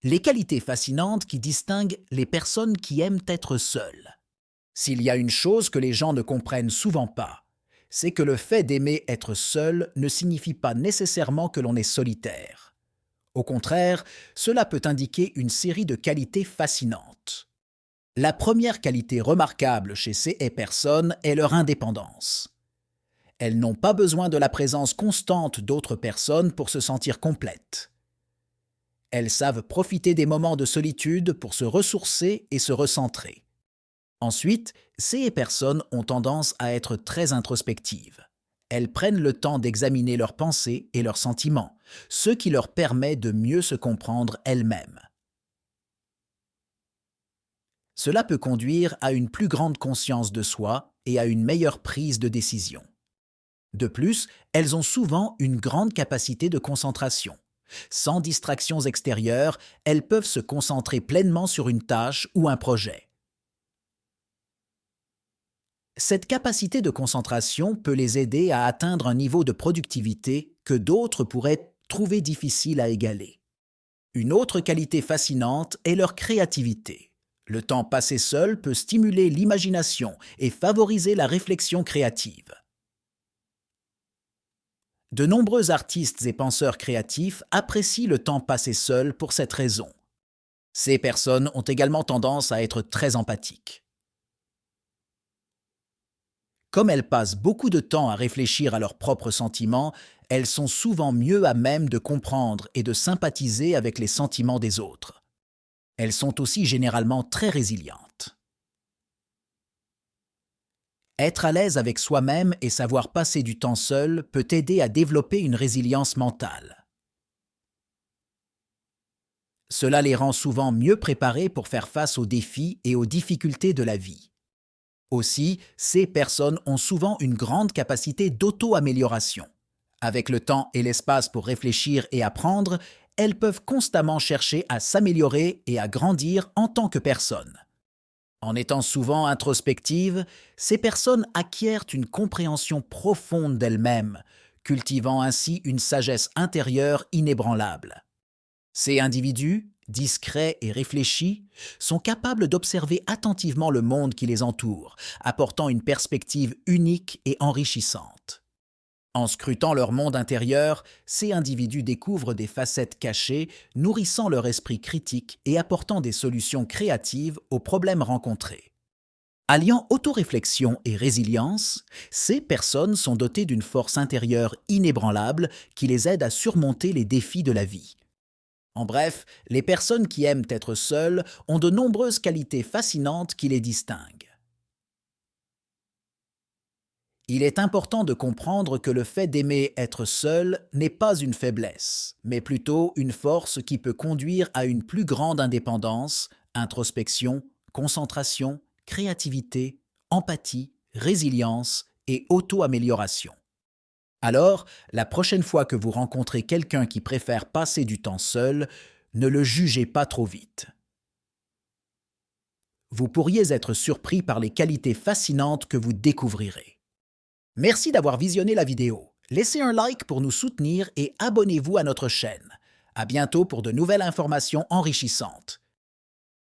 Les qualités fascinantes qui distinguent les personnes qui aiment être seules. S'il y a une chose que les gens ne comprennent souvent pas, c'est que le fait d'aimer être seul ne signifie pas nécessairement que l'on est solitaire. Au contraire, cela peut indiquer une série de qualités fascinantes. La première qualité remarquable chez ces personnes est leur indépendance. Elles n'ont pas besoin de la présence constante d'autres personnes pour se sentir complètes. Elles savent profiter des moments de solitude pour se ressourcer et se recentrer. Ensuite, ces personnes ont tendance à être très introspectives. Elles prennent le temps d'examiner leurs pensées et leurs sentiments, ce qui leur permet de mieux se comprendre elles-mêmes. Cela peut conduire à une plus grande conscience de soi et à une meilleure prise de décision. De plus, elles ont souvent une grande capacité de concentration. Sans distractions extérieures, elles peuvent se concentrer pleinement sur une tâche ou un projet. Cette capacité de concentration peut les aider à atteindre un niveau de productivité que d'autres pourraient trouver difficile à égaler. Une autre qualité fascinante est leur créativité. Le temps passé seul peut stimuler l'imagination et favoriser la réflexion créative. De nombreux artistes et penseurs créatifs apprécient le temps passé seul pour cette raison. Ces personnes ont également tendance à être très empathiques. Comme elles passent beaucoup de temps à réfléchir à leurs propres sentiments, elles sont souvent mieux à même de comprendre et de sympathiser avec les sentiments des autres. Elles sont aussi généralement très résilientes. Être à l'aise avec soi-même et savoir passer du temps seul peut aider à développer une résilience mentale. Cela les rend souvent mieux préparés pour faire face aux défis et aux difficultés de la vie. Aussi, ces personnes ont souvent une grande capacité d'auto-amélioration. Avec le temps et l'espace pour réfléchir et apprendre, elles peuvent constamment chercher à s'améliorer et à grandir en tant que personne. En étant souvent introspectives, ces personnes acquièrent une compréhension profonde d'elles-mêmes, cultivant ainsi une sagesse intérieure inébranlable. Ces individus, discrets et réfléchis, sont capables d'observer attentivement le monde qui les entoure, apportant une perspective unique et enrichissante. En scrutant leur monde intérieur, ces individus découvrent des facettes cachées, nourrissant leur esprit critique et apportant des solutions créatives aux problèmes rencontrés. Alliant autoréflexion et résilience, ces personnes sont dotées d'une force intérieure inébranlable qui les aide à surmonter les défis de la vie. En bref, les personnes qui aiment être seules ont de nombreuses qualités fascinantes qui les distinguent. Il est important de comprendre que le fait d'aimer être seul n'est pas une faiblesse, mais plutôt une force qui peut conduire à une plus grande indépendance, introspection, concentration, créativité, empathie, résilience et auto-amélioration. Alors, la prochaine fois que vous rencontrez quelqu'un qui préfère passer du temps seul, ne le jugez pas trop vite. Vous pourriez être surpris par les qualités fascinantes que vous découvrirez. Merci d'avoir visionné la vidéo. Laissez un like pour nous soutenir et abonnez-vous à notre chaîne. À bientôt pour de nouvelles informations enrichissantes.